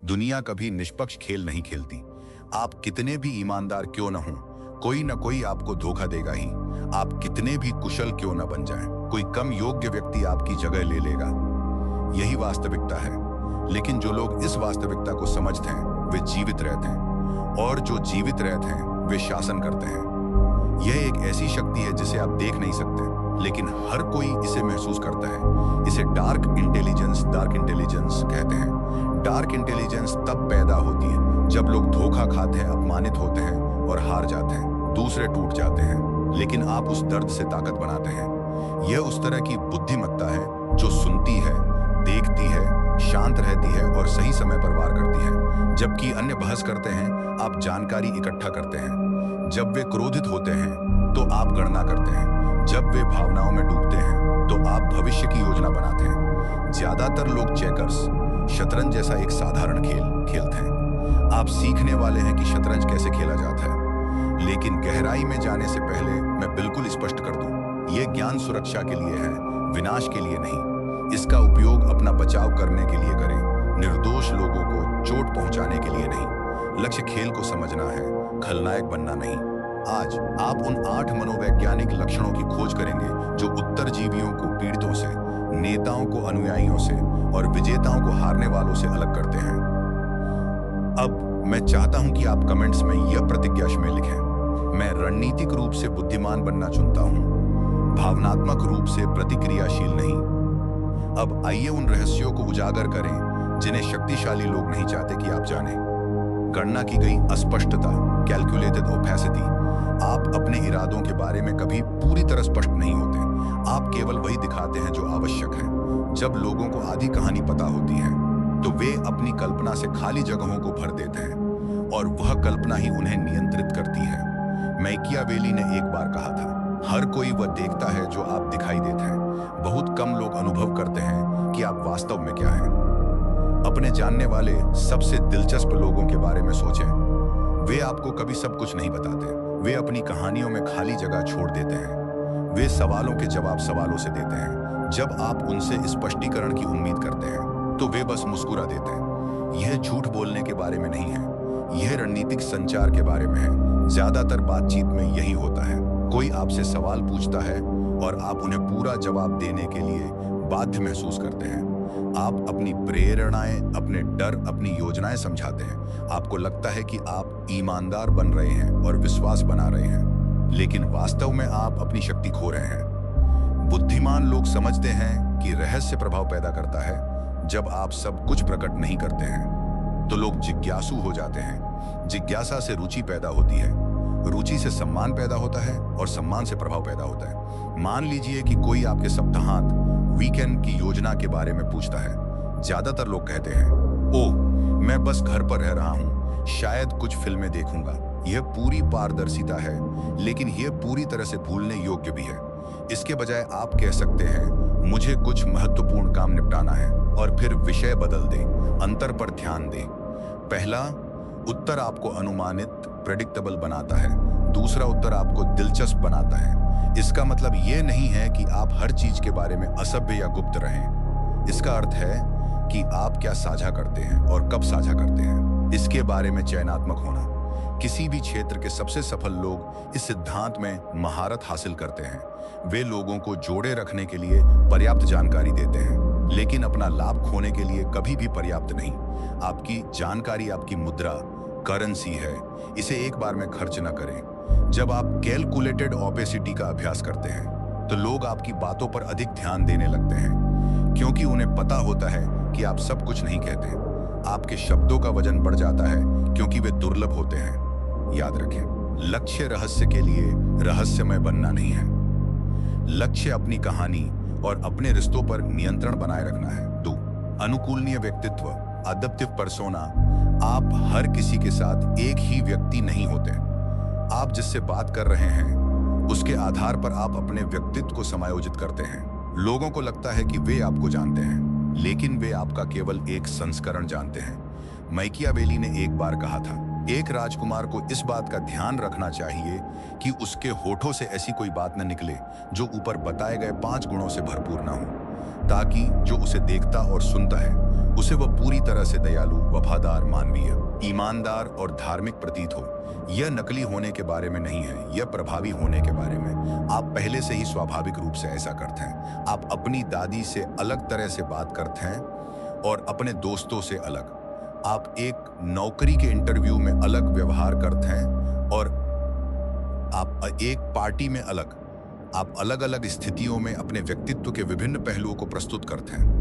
दुनिया कभी निष्पक्ष खेल नहीं खेलती। आप कितने भी ईमानदार क्यों न हो, कोई न कोई आपको धोखा देगा ही। आप कितने भी कुशल क्यों न बन जाएं, कोई कम योग्य व्यक्ति आपकी जगह ले लेगा। यही वास्तविकता है। लेकिन जो लोग इस वास्तविकता को समझते हैं वे जीवित रहते हैं, और जो जीवित रहते हैं वे शासन करते हैं। यह एक ऐसी शक्ति है जिसे आप देख नहीं सकते, लेकिन हर कोई इसे महसूस करता है। इसे डार्क इंटेलिजेंस कहते हैं। डार्क इंटेलिजेंस तब पैदा होती है जब लोग धोखा खाते हैं, अपमानित होते हैं और हार जाते हैं, दूसरे टूट जाते हैं, लेकिन आप उस दर्द से ताकत बनाते हैं। यह उस तरह की बुद्धिमत्ता है जो सुनती है, देखती है, शांत रहती है और सही समय पर वार करती है। जबकि अन्य बहस करते हैं, आप जानकारी इकट्ठा करते हैं। जब वे क्रोधित होते हैं तो आप गणना करते हैं। जब वे भावनाओं में डूबते हैं तो आप भविष्य की योजना बनाते हैं। ज्यादातर लोग चेकर्स, शतरंज जैसा एक साधारण खेल खेलते हैं। आप सीखने वाले हैं कि शतरंज कैसे खेला जाता है, लेकिन गहराई में जाने से पहले मैं बिल्कुल स्पष्ट कर दूं, यह ज्ञान सुरक्षा के लिए है, विनाश के लिए नहीं। इसका उपयोग अपना बचाव करने के लिए करें, निर्दोष लोगों को चोट पहुंचाने के लिए नहीं। लक्ष्य खेल को समझना है, खलनायक बनना नहीं। आज आप उन 8 मनोवैज्ञानिक लक्षणों की खोज करेंगे जो उत्तरजीवियों को पीड़ितों से, नेताओं को अनुयायियों से और विजेताओं को हारने वालों से अलग करते हैं। अब मैं चाहता हूं कि आप कमेंट्स में यह प्रतिज्ञा में लिखें, मैं रणनीतिक रूप से बुद्धिमान बनना चुनता हूं, भावनात्मक रूप से प्रतिक्रियाशील नहीं। अब आइए उन रहस्यों को उजागर करें जिन्हें शक्तिशाली लोग नहीं चाहते कि आप जानें। गणना की गई अस्पष्टता, कैलकुलेटेड ओपेसिटी। आप अपने इरादों के बारे में कभी पूरी तरह स्पष्ट नहीं होते। आप केवल वही दिखाते हैं जो आवश्यक है। जब लोगों को आधी कहानी पता होती है तो वे अपनी कल्पना से खाली जगहों को भर देते हैं, और वह कल्पना ही उन्हें नियंत्रित करती है। मैकियावेली ने एक बार कहा था, हर कोई वह देखता है जो आप दिखाई देते हैं। बहुत कम लोग अनुभव करते हैं कि आप वास्तव में क्या हैं। अपने जानने वाले सबसे दिलचस्प लोगों के बारे में सोचें। वे आपको कभी सब कुछ नहीं बताते। वे अपनी कहानियों में खाली जगह छोड़ देते हैं। वे सवालों के जवाब सवालों से देते हैं। जब आप उनसे स्पष्टीकरण की उम्मीद करते हैं तो वे बस मुस्कुरा देते हैं। यह झूठ बोलने के बारे में नहीं है, यह रणनीतिक संचार के बारे में है। ज्यादातर बातचीत में यही होता है, कोई आपसे सवाल पूछता है और आप उन्हें पूरा जवाब देने के लिए बाध्य महसूस करते हैं। आप अपनी प्रेरणाएं, अपने डर, अपनी योजनाएं समझाते हैं। आपको लगता है कि आप ईमानदार बन रहे हैं और विश्वास बना रहे हैं, लेकिन वास्तव में आप अपनी शक्ति खो रहे हैं। बुद्धिमान लोग समझते हैं कि रहस्य प्रभाव पैदा करता है। जब आप सब कुछ प्रकट नहीं करते हैं तो लोग जिज्ञासु हो जाते हैं। जिज्ञासा से रुचि पैदा होती है, रुचि से सम्मान पैदा होता है और सम्मान से प्रभाव पैदा होता है। मान लीजिए कि कोई आपके सप्ताहांत, वीकेंड की योजना के बारे में पूछता है। ज्यादातर लोग कहते हैं, ओह, मैं बस घर पर रह रहा हूं, शायद कुछ फिल्में देखूंगा। यह पूरी पारदर्शिता है, लेकिन यह पूरी तरह से भूलने योग्य भी है। इसके बजाय आप कह सकते हैं, मुझे कुछ महत्वपूर्ण काम निपटाना है, और फिर विषय बदल दें, अंतर पर ध्यान दें। पहला उत्तर आपको अनुमानित, प्रेडिक्टेबल बनाता है। दूसरा उत्तर आपको दिलचस्प बनाता है। इसका मतलब यह नहीं है कि आप हर चीज के बारे में असभ्य या गुप्त रहें। इसका अर्थ है कि आप क्या साझा करते हैं और कब साझा करते हैं, इसके बारे में चयनात्मक होना। किसी भी क्षेत्र के सबसे सफल लोग इस सिद्धांत में महारत हासिल करते हैं। वे लोगों को जोड़े रखने के लिए पर्याप्त जानकारी देते हैं, लेकिन अपना लाभ खोने के लिए कभी भी पर्याप्त नहीं। आपकी जानकारी आपकी मुद्रा, करेंसी है। इसे एक बार में खर्च न करें। जब आप कैलकुलेटेड ओपेसिटी का अभ्यास करते हैं तो लोग आपकी बातों पर अधिक ध्यान देने लगते हैं, क्योंकि उन्हें पता होता है कि आप सब कुछ नहीं कहते। आपके शब्दों का वजन बढ़ जाता है क्योंकि वे दुर्लभ होते हैं। याद रखें, लक्ष्य रहस्य के लिए रहस्यमय बनना नहीं है। लक्ष्य अपनी कहानी और अपने रिश्तों पर नियंत्रण बनाए रखना है। 2, अनुकूलनीय व्यक्तित्व, अडैप्टिव पर्सोना। आप हर किसी के साथ एक ही व्यक्ति नहीं होते। आप जिससे बात कर रहे हैं उसके आधार पर आप अपने व्यक्तित्व को समायोजित करते हैं। लोगों को लगता है कि वे आपको जानते हैं, लेकिन वे आपका केवल एक संस्करण जानते हैं। मैकियावेली ने एक बार कहा था, एक राजकुमार को इस बात का ध्यान रखना चाहिए कि उसके होठों से ऐसी कोई बात न निकले जो ऊपर बताए गए 5 गुणों से भरपूर न हो। ताकि जो उसे देखता और सुनता है उसे वह पूरी तरह से दयालु, वफादार, मानवीय, ईमानदार और धार्मिक प्रतीत हो। यह नकली होने के बारे में नहीं है, यह प्रभावी होने के बारे में। आप पहले से ही स्वाभाविक रूप से ऐसा करते हैं। आप अपनी दादी से अलग तरह से बात करते हैं और अपने दोस्तों से अलग। आप एक नौकरी के इंटरव्यू में अलग व्यवहार करते हैं और आप एक पार्टी में अलग। आप अलग अलग स्थितियों में अपने व्यक्तित्व के विभिन्न पहलुओं को प्रस्तुत करते हैं।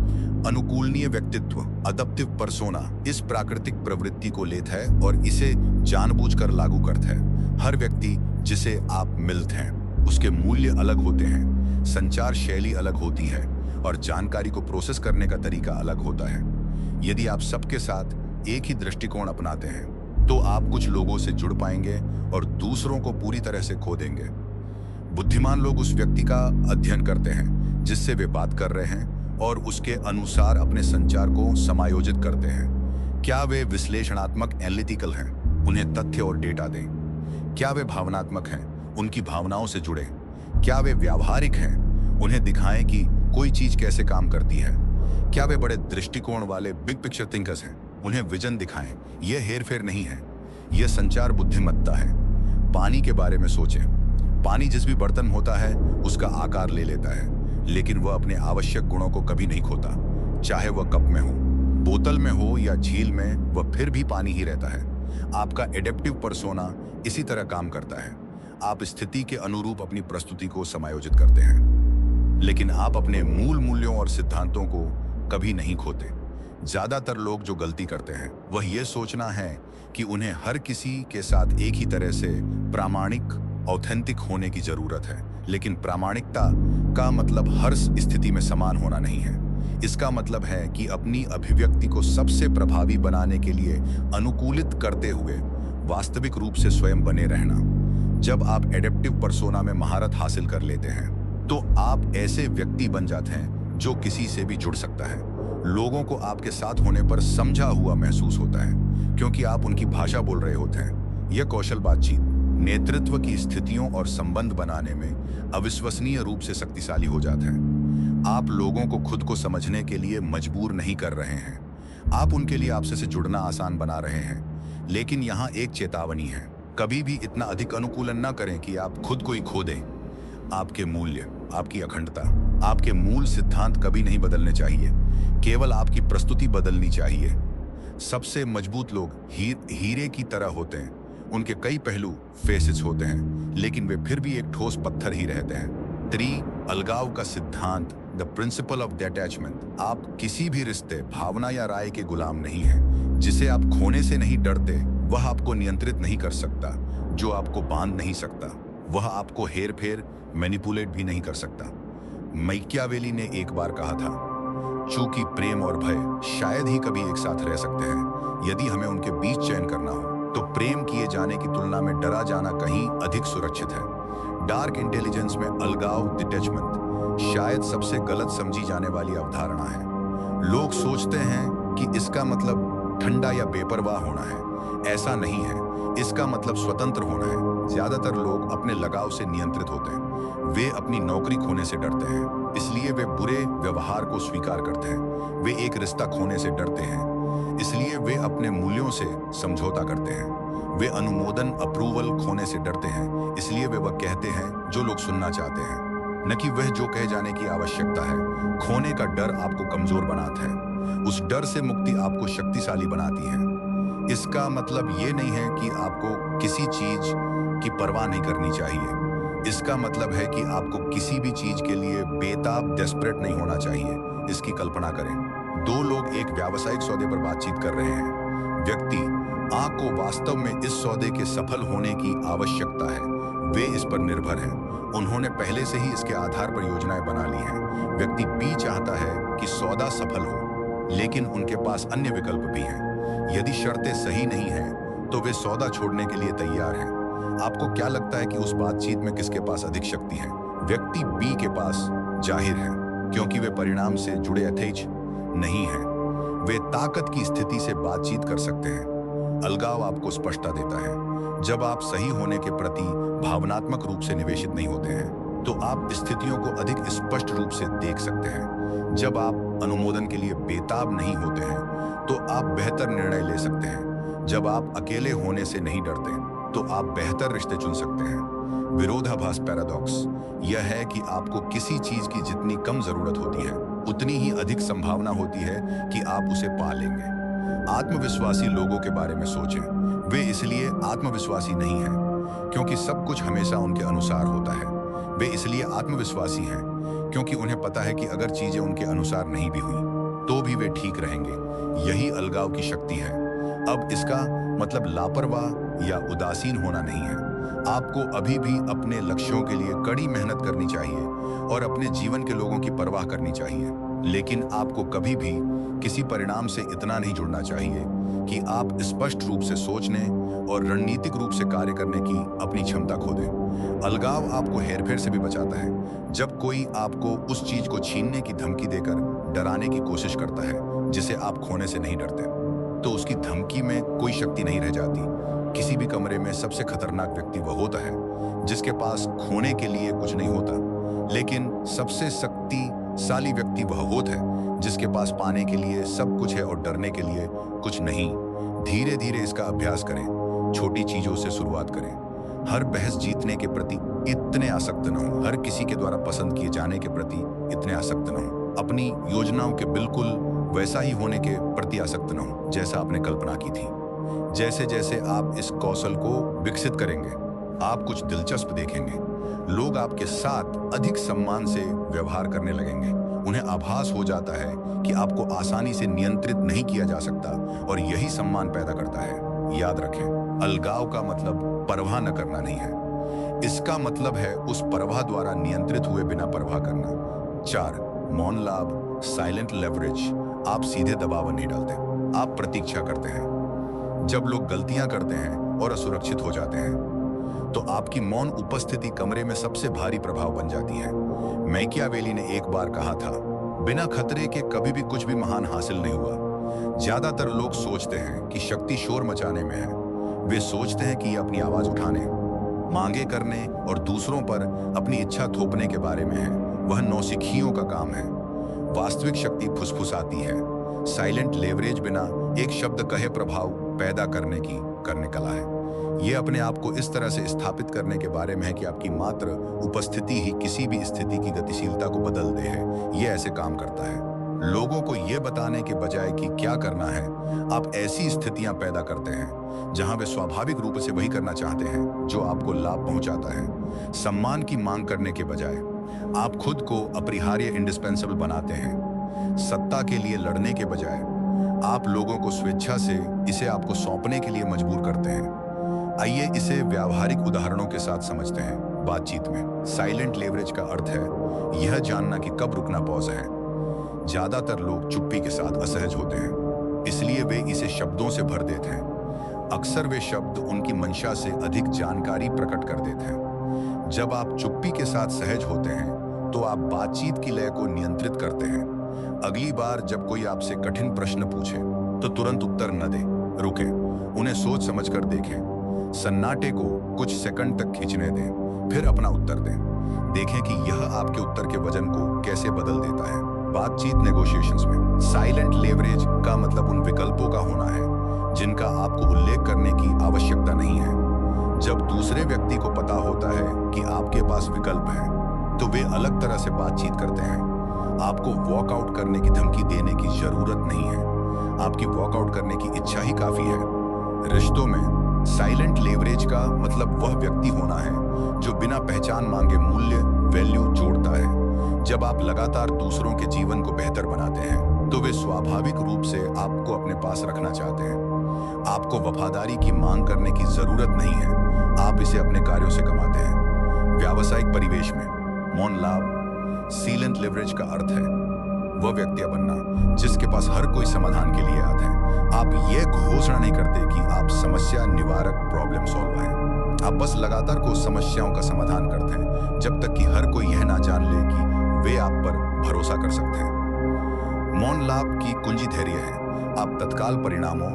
अनुकूलनीय व्यक्तित्व, अडप्टिव पर्सोना, इस प्राकृतिक प्रवृत्ति को लेता है और इसे जानबूझकर लागू करता है। हर व्यक्ति जिसे आप मिलते हैं उसके मूल्य अलग होते हैं, संचार शैली अलग होती है और जानकारी को प्रोसेस करने का तरीका अलग होता है। यदि आप सबके साथ एक ही दृष्टिकोण अपनाते हैं तो आप कुछ लोगों से जुड़ पाएंगे और दूसरों को पूरी तरह से खो देंगे। बुद्धिमान लोग उस व्यक्ति का अध्ययन करते हैं जिससे वे बात कर रहे हैं और उसके अनुसार अपने संचार को समायोजित करते हैं। क्या वे विश्लेषणात्मक, एनालिटिकल हैं? उन्हें तथ्य और डेटा दें। क्या वे भावनात्मक हैं? उनकी भावनाओं से जुड़े। क्या वे व्यावहारिक हैं? उन्हें दिखाएं कि कोई चीज कैसे काम करती है। क्या वे बड़े दृष्टिकोण वाले, बिग पिक्चर थिंकर्स हैं? उन्हें विजन दिखाएं। यह हेरफेर नहीं है, यह संचार बुद्धिमत्ता है। पानी के बारे में सोचें। पानी जिस भी बर्तन होता है उसका आकार ले लेता है, लेकिन वह अपने आवश्यक गुणों को कभी नहीं खोता। चाहे वह कप में हो, बोतल में हो या झील में, वह फिर भी पानी ही रहता है। आपका एडेप्टिव पर्सोना इसी तरह काम करता है। आप स्थिति के अनुरूप अपनी प्रस्तुति को समायोजित करते हैं, लेकिन आप अपने मूल मूल्यों और सिद्धांतों को कभी नहीं खोते। ज्यादातर लोग जो गलती करते हैं वह यह सोचना है कि उन्हें हर किसी के साथ एक ही तरह से प्रामाणिक, ऑथेंटिक होने की जरूरत है। लेकिन प्रामाणिकता का मतलब हर स्थिति में समान होना नहीं है। इसका मतलब है कि अपनी अभिव्यक्ति को सबसे प्रभावी बनाने के लिए अनुकूलित करते हुए वास्तविक रूप से स्वयं बने रहना। जब आप एडेप्टिव पर्सोना में महारत हासिल कर लेते हैं तो आप ऐसे व्यक्ति बन जाते हैं जो किसी से भी जुड़ सकता है। लोगों को आपके साथ होने पर समझा हुआ महसूस होता है क्योंकि आप उनकी भाषा बोल रहे होते हैं। यह कौशल बातचीत, नेतृत्व की स्थितियों और संबंध बनाने में अविश्वसनीय रूप से शक्तिशाली हो जाता है। आप लोगों को खुद को समझने के लिए मजबूर नहीं कर रहे हैं, आप उनके लिए आपसे से जुड़ना आसान बना रहे हैं। लेकिन यहाँ एक चेतावनी है, कभी भी इतना अधिक अनुकूलन न करें कि आप खुद को ही खो दें। आपके मूल्य, आपकी अखंडता, आपके मूल सिद्धांत कभी नहीं बदलने चाहिए, केवल आपकी प्रस्तुति बदलनी चाहिए। सबसे मजबूत लोग हीरे की तरह होते हैं। उनके कई पहलू, फेसेस होते हैं, लेकिन वे फिर भी एक ठोस पत्थर ही रहते हैं। अलगाव का सिद्धांत, द प्रिंसिपल ऑफ डिटैचमेंट। आप किसी भी रिश्ते, भावना या राय के गुलाम नहीं हैं। जिसे आप खोने से नहीं डरते वह आपको नियंत्रित नहीं कर सकता। जो आपको बांध नहीं सकता वह आपको हेर फेर, मैनिपुलेट भी नहीं कर सकता। मैकियावेली ने एक बार कहा था, चूंकि प्रेम और भय शायद ही कभी एक साथ रह सकते हैं। यदि हमें उनके बीच चयन करना हो तो प्रेम किए जाने की तुलना में डरा जाना कहीं अधिक सुरक्षित है। डार्क इंटेलिजेंस में अलगाव, डिटैचमेंट शायद सबसे गलत समझी जाने वाली अवधारणा है। लोग सोचते हैं कि इसका मतलब ठंडा या बेपरवाह होना है। ऐसा नहीं है, इसका मतलब स्वतंत्र होना है। ज्यादातर लोग अपने लगाव से नियंत्रित होते हैं। वे अपनी नौकरी खोने से डरते हैं, इसलिए वे बुरे व्यवहार को स्वीकार करते हैं। वे एक रिश्ता खोने से डरते हैं, इसलिए वे अपने मूल्यों से समझौता करते हैं। वे अनुमोदन, अप्रूवल खोने से डरते हैं, इसलिए वे वह कहते हैं जो लोग सुनना चाहते हैं, न कि वह जो कहे जाने की आवश्यकता है। खोने का डर आपको कमजोर बनाता है, उस डर से मुक्ति आपको शक्तिशाली बनाती है। इसका मतलब ये नहीं है कि आपको किसी चीज की परवाह नहीं करनी चाहिए। इसका मतलब है कि आपको किसी भी चीज के लिए बेताब, डेस्परेट नहीं होना चाहिए। इसकी कल्पना करें, दो लोग एक व्यावसायिक सौदे पर बातचीत कर रहे हैं। व्यक्ति आ को वास्तव में इस सौदे के सफल होने की आवश्यकता है। वे इस पर निर्भर हैं, उन्होंने पहले से ही इसके आधार पर योजनाएं बना ली हैं। व्यक्ति बी चाहता है कि सौदा सफल हो, लेकिन उनके पास अन्य विकल्प भी हैं। यदि शर्तें सही नहीं हैं तो वे सौदा छोड़ने के लिए तैयार हैं। आपको क्या लगता है कि उस बातचीत में किसके पास अधिक शक्ति है? व्यक्ति बी के पास, जाहिर है, क्योंकि वे परिणाम से जुड़े यथेच नहीं हैं। वे ताकत की स्थिति से बातचीत कर सकते हैं। अलगाव आपको स्पष्टता देता है। जब आप सही होने के प्रति भावनात्मक रूप से निवेशित नहीं होते हैं तो आप स्थितियों को अधिक स्पष्ट रूप से देख सकते हैं। जब आप अनुमोदन के लिए बेताब नहीं होते हैं तो आप बेहतर निर्णय ले सकते हैं। जब आप अकेले होने से नहीं डरते तो आप बेहतर रिश्ते चुन सकते हैं। विरोधाभास पैराडॉक्स यह है कि आपको किसी चीज की जितनी कम जरूरत होती है उतनी ही अधिक संभावना होती है कि आप उसे पा लेंगे। आत्मविश्वासी लोगों के बारे में सोचें। वे इसलिए आत्मविश्वासी नहीं हैं क्योंकि सब कुछ हमेशा उनके अनुसार होता है। वे इसलिए आत्मविश्वासी हैं क्योंकि उन्हें पता है कि अगर चीजें उनके अनुसार नहीं भी हुई तो भी वे ठीक रहेंगे। यही अलगाव की शक्ति है। अब इसका मतलब लापरवाह या उदासीन होना नहीं है। आपको अभी भी अपने लक्ष्यों के लिए कड़ी मेहनत करनी चाहिए और अपने जीवन के लोगों की परवाह करनी चाहिए, लेकिन आपको कभी भी किसी परिणाम से इतना नहीं जुड़ना चाहिए कि आप स्पष्ट रूप से सोचने और रणनीतिक रूप से कार्य करने की अपनी क्षमता खो दें। अलगाव आपको हेरफेर से भी बचाता है। जब कोई आपको उस चीज को छीनने की धमकी देकर डराने की कोशिश करता है जिसे आप खोने से नहीं डरते, तो उसकी धमकी में कोई शक्ति नहीं रह जाती। किसी भी कमरे में सबसे खतरनाक व्यक्ति वह होता है जिसके पास खोने के लिए कुछ नहीं होता, लेकिन सबसे शक्तिशाली व्यक्ति वह होता है जिसके पास पाने के लिए सब कुछ है और डरने के लिए कुछ नहीं। धीरे धीरे इसका अभ्यास करें, छोटी चीजों से शुरुआत करें। हर बहस जीतने के प्रति इतने आसक्त न हो, हर किसी के द्वारा पसंद किए जाने के प्रति इतने आसक्त न हो, अपनी योजनाओं के बिल्कुल वैसा ही होने के प्रति आसक्त न हो जैसा आपने कल्पना की थी। जैसे जैसे आप इस कौशल को विकसित करेंगे, आप कुछ दिलचस्प देखेंगे। लोग आपके साथ अधिक सम्मान से व्यवहार करने लगेंगे। उन्हें आभास हो जाता है कि आपको आसानी से नियंत्रित नहीं किया जा सकता और यही सम्मान पैदा करता है। याद रखें, अलगाव का मतलब परवाह न करना नहीं है। इसका मतलब है उस परवाह द्वारा नियंत्रित हुए बिना परवाह करना। 4. मौन लाभ, साइलेंट लेवरेज। आप सीधे दबाव नहीं डालते, आप प्रतीक्षा करते हैं। जब लोग गलतियां करते हैं और असुरक्षित हो जाते हैं तो आपकी मौन उपस्थिति कमरे में सबसे भारी प्रभाव बन जाती है। मैकियावेली ने एक बार कहा था, बिना खतरे के कभी भी कुछ भी महान हासिल नहीं हुआ। ज्यादातर लोग सोचते हैं कि शक्ति शोर मचाने में है। वे सोचते हैं कि यह अपनी आवाज उठाने, मांगे करने और दूसरों पर अपनी इच्छा थोपने के बारे में है। वह नौसिखियों का काम है। वास्तविक शक्ति फुसफुसाती है। साइलेंट लेवरेज बिना एक शब्द कहे प्रभाव पैदा करने कला है। यह अपने आप को इस तरह से स्थापित करने के बारे में है कि आपकी मात्र उपस्थिति ही किसी भी स्थिति की गतिशीलता को बदल दे है। यह ऐसे काम करता है। लोगों को यह बताने के बजाय कि क्या करना है, आप ऐसी स्थितियां पैदा करते हैं जहां वे स्वाभाविक रूप से वही करना चाहते हैं जो आपको लाभ पहुंचाता है। सम्मान की मांग करने के बजाय आप खुद को अपरिहार्य इंडिस्पेंसेबल बनाते हैं। सत्ता के लिए लड़ने के बजाय आप लोगों को स्वेच्छा से इसे आपको सौंपने के लिए मजबूर करते हैं। आइए इसे व्यावहारिक उदाहरणों के साथ समझते हैं। बातचीत में साइलेंट लेवरेज का अर्थ है यह जानना कि कब रुकना पॉज है। ज्यादातर लोग चुप्पी के साथ असहज होते हैं, इसलिए वे इसे शब्दों से भर देते हैं। अक्सर वे शब्द उनकी मंशा से अधिक जानकारी प्रकट कर देते हैं। जब आप चुप्पी के साथ सहज होते हैं तो आप बातचीत की लय को नियंत्रित करते हैं। अगली बार जब कोई आपसे कठिन प्रश्न पूछे तो तुरंत उत्तर न दें, रुकें, उन्हें सोच समझकर देखें। सन्नाटे को कुछ सेकंड तक खींचने दें, फिर अपना उत्तर दें। देखें कि यह आपके उत्तर के वजन को कैसे बदल देता है। बातचीत नेगोशिएशंस में साइलेंट लेवरेज का मतलब उन विकल्पों का होना है जिनका आपको उल्लेख करने की आवश्यकता नहीं है। जब दूसरे व्यक्ति को पता होता है कि आपके पास विकल्प है तो वे अलग तरह से बातचीत करते हैं। आपको वॉकआउट करने की धमकी देने की जरूरत नहीं है, आपकी वॉकआउट करने की इच्छा ही काफी है। रिश्तों में साइलेंट लेवरेज का मतलब वह व्यक्ति होना है जो बिना पहचान मांगे मूल्य वैल्यू जोड़ता है। जब आप लगातार दूसरों के जीवन को बेहतर बनाते हैं तो वे स्वाभाविक रूप से आपको अपने पास रखना चाहते हैं। आपको वफादारी की मांग करने की जरूरत नहीं है, आप इसे अपने कार्यों से कमाते हैं। व्यावसायिक परिवेश में मौन लाभ, साइलेंट लेवरेज का अर्थ है वह व्यक्ति बनना जिसके पास हर कोई समाधान के लिए आता है। आप यह घोषणा नहीं करते कि आप समस्या निवारक प्रॉब्लम सॉल्वर हैं। आप बस लगातार को समस्याओं का समाधान करते हैं जब तक कि हर कोई यह ना जान ले कि वे आप पर भरोसा कर सकते हैं। मौन लाभ की कुंजी धैर्य है। आप तत्काल परिणामों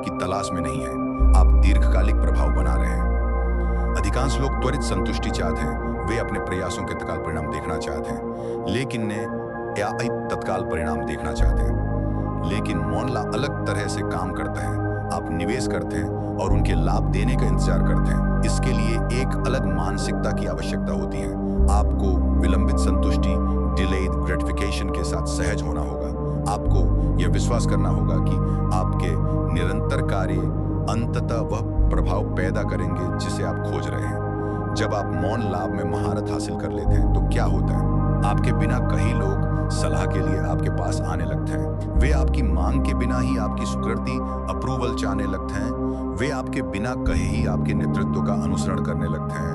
की तलाश में नहीं हैं, आप दीर्घकालिक प्रभाव बना रहे हैं। अधिकांश लोग त्वरित संतुष्टि चाहते हैं, वे अपने प्रयासों के तत्काल परिणाम देखना चाहते हैं, लेकिन या तत्काल परिणाम देखना चाहते हैं। लेकिन मौन लाभ अलग तरह से काम करता है। आप निवेश करते हैं और उनके लाभ देने का इंतजार करते हैं। इसके लिए एक अलग मानसिकता की आवश्यकता होती है। आपको विलंबित संतुष्टि, डिलेड ग्रेटिफिकेशन के साथ सहज होना होगा। आपको यह विश्वास करना होगा कि आपके निरंतर कार्य अंततः वह प्रभाव पैदा करेंगे जिसे आप खोज रहे हैं। जब आप मौन लाभ में महारत हासिल कर लेते हैं तो क्या होता है? आपके बिना कई लोग सलाह के लिए आपके पास आने लगते हैं। वे आपकी मांग के बिना ही आपकी स्वीकृति, अप्रूवल चाहने लगते हैं। वे आपके बिना कहे ही आपके नेतृत्व का अनुसरण करने लगते हैं।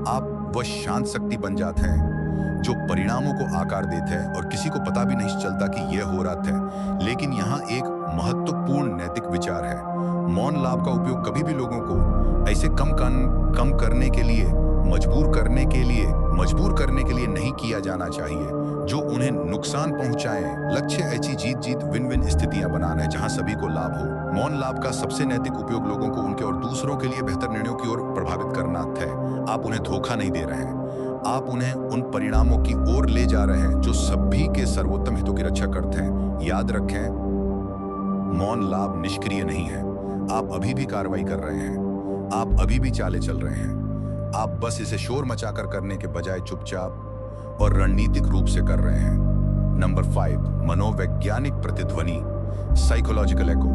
आप वह शांत शक्ति बन जाते हैं जो परिणामों को आकार देते हैं और किसी को पता भी नहीं चलता कि यह हो रहा था। लेकिन यहाँ एक महत्वपूर्ण नैतिक विचार है। मौन लाभ का उपयोग कभी भी लोगों को ऐसे कम करने के लिए, मजबूर करने के लिए नहीं किया जाना चाहिए जो उन्हें नुकसान पहुंचाए। लक्ष्य ऐसी जीत विन विन स्थितियां बनाना है जहां सभी को लाभ हो। मौन लाभ का सबसे नैतिक उपयोग लोगों को उनके और दूसरों के लिए बेहतर निर्णयों की ओर प्रभावित करना है। आप उन्हें धोखा नहीं दे रहे हैं, आप उन्हें उन परिणामों की ओर ले जा रहे हैं जो सभी के सर्वोत्तम हितों की रक्षा करते हैं। याद रखें, मौन लाभ निष्क्रिय नहीं है। आप अभी भी कार्रवाई कर रहे हैं, आप अभी भी चाले चल रहे हैं। आप बस इसे शोर मचाकर करने के बजाय चुपचाप और रणनीतिक रूप से कर रहे हैं। नंबर 5, मनोवैज्ञानिक प्रतिध्वनि, साइकोलॉजिकल एको।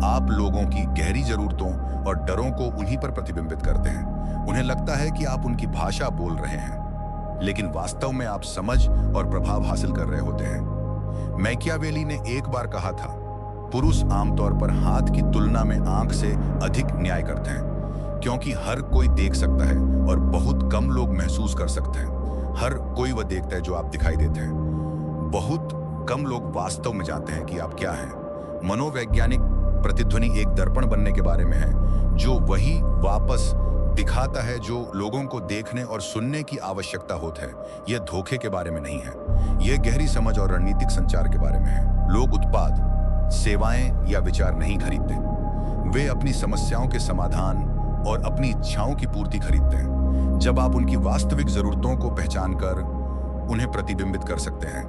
आप लोगों की गहरी जरूरतों और डरों को उन्हीं पर प्रतिबिंबित करते हैं। उन्हें लगता है कि आप उनकी भाषा बोल रहे हैं, लेकिन वास्तव में आप समझ और प्रभाव हासिल कर रहे होते हैं। मैकियावेली ने एक बार कहा था, पुरुष आमतौर पर हाथ की तुलना में आंख से अधिक न्याय करते हैं, क्योंकि हर कोई देख सकता है और बहुत कम लोग महसूस कर सकते हैं। हर कोई वह देखता है जो आप दिखाई देते हैं। बहुत कम लोग वास्तव में जानते हैं कि आप क्या हैं। मनोवैज्ञानिक प्रतिध्वनि एक दर्पण बनने के बारे में है जो वही वापस दिखाता है जो लोगों को देखने और सुनने की आवश्यकता होता है। यह धोखे के बारे में नहीं है, यह गहरी समझ और रणनीतिक संचार के बारे में है। लोग उत्पाद, सेवाएं या विचार नहीं खरीदते, वे अपनी समस्याओं के समाधान और अपनी इच्छाओं की पूर्ति खरीदते हैं। जब आप उनकी वास्तविक जरूरतों को पहचानकर उन्हें प्रतिबिंबित कर सकते हैं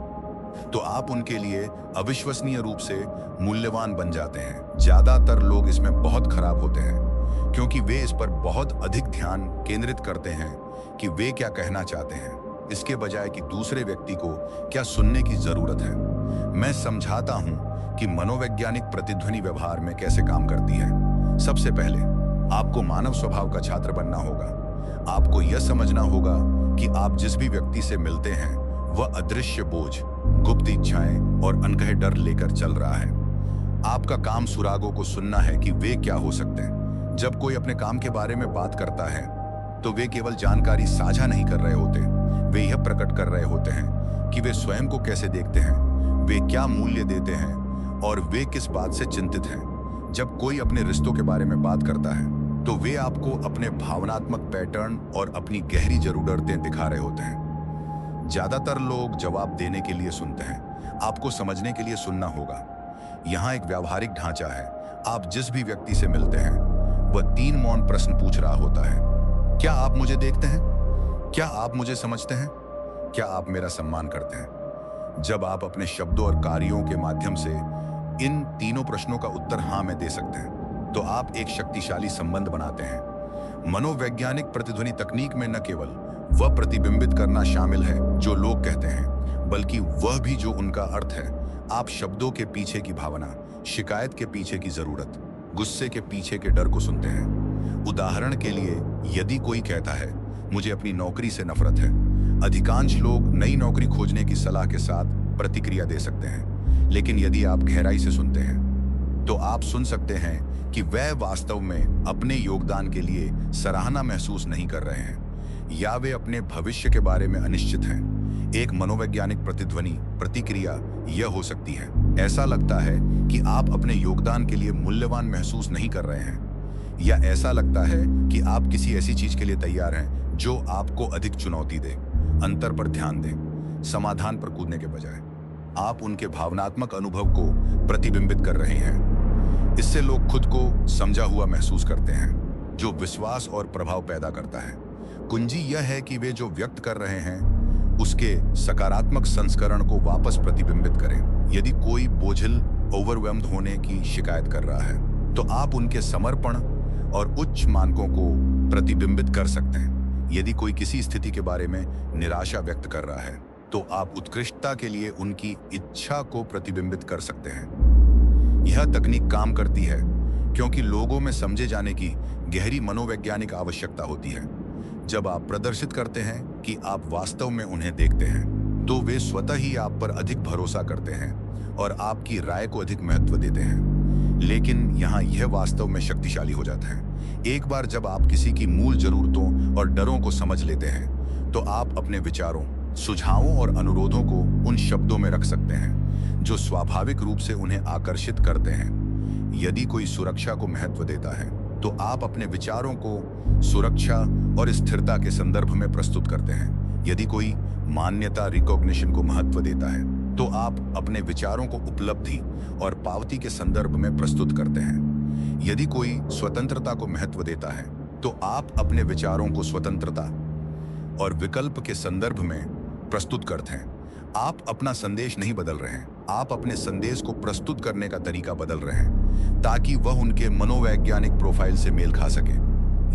तो आप उनके लिए अविश्वसनीय रूप से मूल्यवान बन जाते हैं। ज्यादातर लोग इसमें बहुत खराब होते हैं क्योंकि वे इस पर बहुत अधिक ध्यान केंद्रित करते हैं कि वे क्या कहना चाहते हैं, इसके बजाय कि दूसरे व्यक्ति को क्या सुनने की जरूरत है। मैं समझाता हूं कि मनोवैज्ञानिक प्रतिध्वनि व्यवहार में कैसे काम करती है। सबसे पहले आपको मानव स्वभाव का छात्र बनना होगा। आपको यह समझना होगा कि आप जिस भी व्यक्ति से मिलते हैं वह अदृश्य बोझ, गुप्त इच्छाएं और अनकहे डर लेकर चल रहा है। आपका काम सुरागों को सुनना है कि वे क्या हो सकते हैं। जब कोई अपने काम के बारे में बात करता है तो वे केवल जानकारी साझा नहीं कर रहे होते, वे यह प्रकट कर रहे होते हैं कि वे स्वयं को कैसे देखते हैं, वे क्या मूल्य देते हैं और वे किस बात से चिंतित हैं। जब कोई अपने रिश्तों के बारे में बात करता है तो वे आपको अपने भावनात्मक पैटर्न और अपनी गहरी जरूरतें दिखा रहे होते हैं। ज्यादातर लोग जवाब देने के लिए सुनते हैं, आपको समझने के लिए सुनना होगा। यहाँ एक व्यावहारिक ढांचा है। आप जिस भी व्यक्ति से मिलते हैं वह 3 मौन प्रश्न पूछ रहा होता है। क्या आप मुझे देखते हैं? क्या आप मुझे समझते हैं? क्या आप मेरा सम्मान करते हैं? जब आप अपने शब्दों और कार्यों के माध्यम से इन तीनों प्रश्नों का उत्तर हाँ में दे सकते हैं तो आप एक शक्तिशाली संबंध बनाते हैं। मनोवैज्ञानिक प्रतिध्वनि तकनीक में न केवल वह प्रतिबिंबित करना शामिल है जो लोग कहते हैं, बल्कि वह भी जो उनका अर्थ है। आप शब्दों के पीछे की भावना, शिकायत के पीछे की जरूरत, गुस्से के पीछे के डर को सुनते हैं। उदाहरण के लिए, यदि कोई कहता है मुझे अपनी नौकरी से नफरत है, अधिकांश लोग नई नौकरी खोजने की सलाह के साथ प्रतिक्रिया दे सकते हैं। लेकिन यदि आप गहराई से सुनते हैं तो आप सुन सकते हैं कि वह वास्तव में अपने योगदान के लिए सराहना महसूस नहीं कर रहे हैं या वे अपने भविष्य के बारे में अनिश्चित हैं। एक मनोवैज्ञानिक प्रतिध्वनि प्रतिक्रिया यह हो सकती है, ऐसा लगता है कि आप अपने योगदान के लिए मूल्यवान महसूस नहीं कर रहे हैं, या ऐसा लगता है कि आप किसी ऐसी चीज के लिए तैयार हैं जो आपको अधिक चुनौती दे। अंतर पर ध्यान दें, समाधान पर कूदने के बजाय आप उनके भावनात्मक अनुभव को प्रतिबिंबित कर रहे हैं। इससे लोग खुद को समझा हुआ महसूस करते हैं, जो विश्वास और प्रभाव पैदा करता है। कुंजी यह है कि वे जो व्यक्त कर रहे हैं उसके सकारात्मक संस्करण को वापस प्रतिबिंबित करें। यदि कोई बोझिल, ओवरवेल्म्ड होने की शिकायत कर रहा है, तो आप उनके समर्पण और उच्च मानकों को प्रतिबिंबित कर सकते हैं। यदि कोई किसी स्थिति के बारे में निराशा व्यक्त कर रहा है, तो आप उत्कृष्टता के लिए उनकी इच्छा को प्रतिबिंबित कर सकते हैं। यह तकनीक काम करती है क्योंकि लोगों में समझे जाने की गहरी मनोवैज्ञानिक आवश्यकता होती है। जब आप प्रदर्शित करते हैं कि आप वास्तव में उन्हें देखते हैं, तो वे स्वतः ही आप पर अधिक भरोसा करते हैं और आपकी राय को अधिक महत्व देते हैं। लेकिन यहाँ यह वास्तव में शक्तिशाली हो जाता है। एक बार जब आप किसी की मूल जरूरतों और डरों को समझ लेते हैं, तो आप अपने विचारों, सुझावों और अनुरोधों को उन शब्दों में रख सकते हैं जो स्वाभाविक रूप से उन्हें आकर्षित करते हैं। यदि कोई सुरक्षा को महत्व देता है, तो आप अपने विचारों को सुरक्षा और स्थिरता के संदर्भ में प्रस्तुत करते हैं। यदि कोई मान्यता, रिकॉग्निशन को महत्व देता है, तो आप अपने विचारों को उपलब्धि और पावती के संदर्भ में प्रस्तुत करते हैं। यदि कोई स्वतंत्रता को महत्व देता है, तो आप अपने विचारों को स्वतंत्रता और विकल्प के संदर्भ में प्रस्तुत करते हैं। आप अपना संदेश नहीं बदल रहे हैं, आप अपने संदेश को प्रस्तुत करने का तरीका बदल रहे हैं ताकि वह उनके मनोवैज्ञानिक प्रोफाइल से मेल खा सके।